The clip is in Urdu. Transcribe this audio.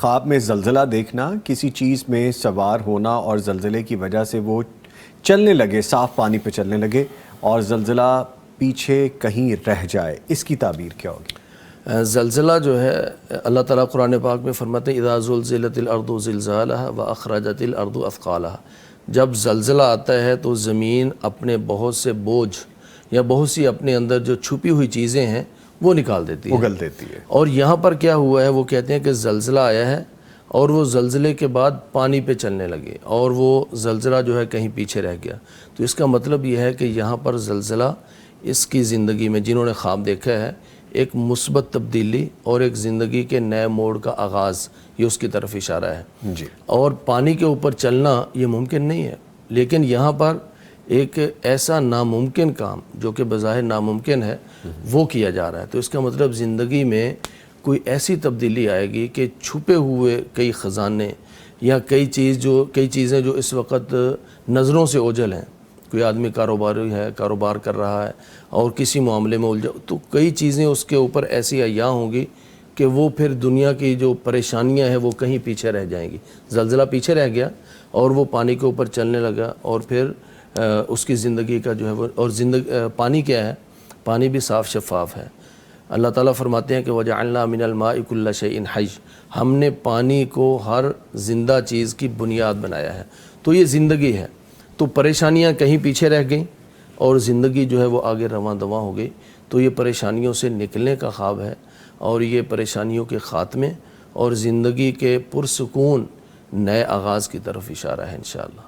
خواب میں زلزلہ دیکھنا، کسی چیز میں سوار ہونا اور زلزلے کی وجہ سے وہ چلنے لگے، صاف پانی پہ چلنے لگے اور زلزلہ پیچھے کہیں رہ جائے، اس کی تعبیر کیا ہوگی؟ زلزلہ جو ہے اللہ تعالیٰ قرآن پاک میں فرماتے ہیں اذا زلزلت الارض زلزالها واخرجت الارض اثقالها۔ جب زلزلہ آتا ہے تو زمین اپنے بہت سے بوجھ یا بہت سی اپنے اندر جو چھپی ہوئی چیزیں ہیں وہ نکال دیتی ہے، اگل دیتی ہے۔ اور یہاں پر کیا ہوا ہے، وہ کہتے ہیں کہ زلزلہ آیا ہے اور وہ زلزلے کے بعد پانی پہ چلنے لگے اور وہ زلزلہ جو ہے کہیں پیچھے رہ گیا۔ تو اس کا مطلب یہ ہے کہ یہاں پر زلزلہ اس کی زندگی میں جنہوں نے خواب دیکھا ہے ایک مثبت تبدیلی اور ایک زندگی کے نئے موڑ کا آغاز، یہ اس کی طرف اشارہ ہے جی۔ اور پانی کے اوپر چلنا یہ ممکن نہیں ہے، لیکن یہاں پر ایک ایسا ناممکن کام جو کہ بظاہر ناممکن ہے وہ کیا جا رہا ہے۔ تو اس کا مطلب زندگی میں کوئی ایسی تبدیلی آئے گی کہ چھپے ہوئے کئی خزانے یا کئی چیزیں جو اس وقت نظروں سے اوجھل ہیں، کوئی آدمی کاروباری ہے، کاروبار کر رہا ہے اور کسی معاملے میں الجھا، تو کئی چیزیں اس کے اوپر ایسی عیاں ہوں گی کہ وہ پھر دنیا کی جو پریشانیاں ہیں وہ کہیں پیچھے رہ جائیں گی۔ زلزلہ پیچھے رہ گیا اور وہ پانی کے اوپر چلنے لگا اور پھر اس کی زندگی کا جو ہے وہ، اور پانی کیا ہے؟ پانی بھی صاف شفاف ہے۔ اللہ تعالیٰ فرماتے ہیں کہ وَجَعَلْنَا مِنَ الْمَاءِ كُلَّ شَيْءٍ حَيٍّ، ہم نے پانی کو ہر زندہ چیز کی بنیاد بنایا ہے، تو یہ زندگی ہے۔ تو پریشانیاں کہیں پیچھے رہ گئیں اور زندگی جو ہے وہ آگے رواں دواں ہو گئی۔ تو یہ پریشانیوں سے نکلنے کا خواب ہے اور یہ پریشانیوں کے خاتمے اور زندگی کے پرسکون نئے آغاز کی طرف اشارہ ہے انشاءاللہ۔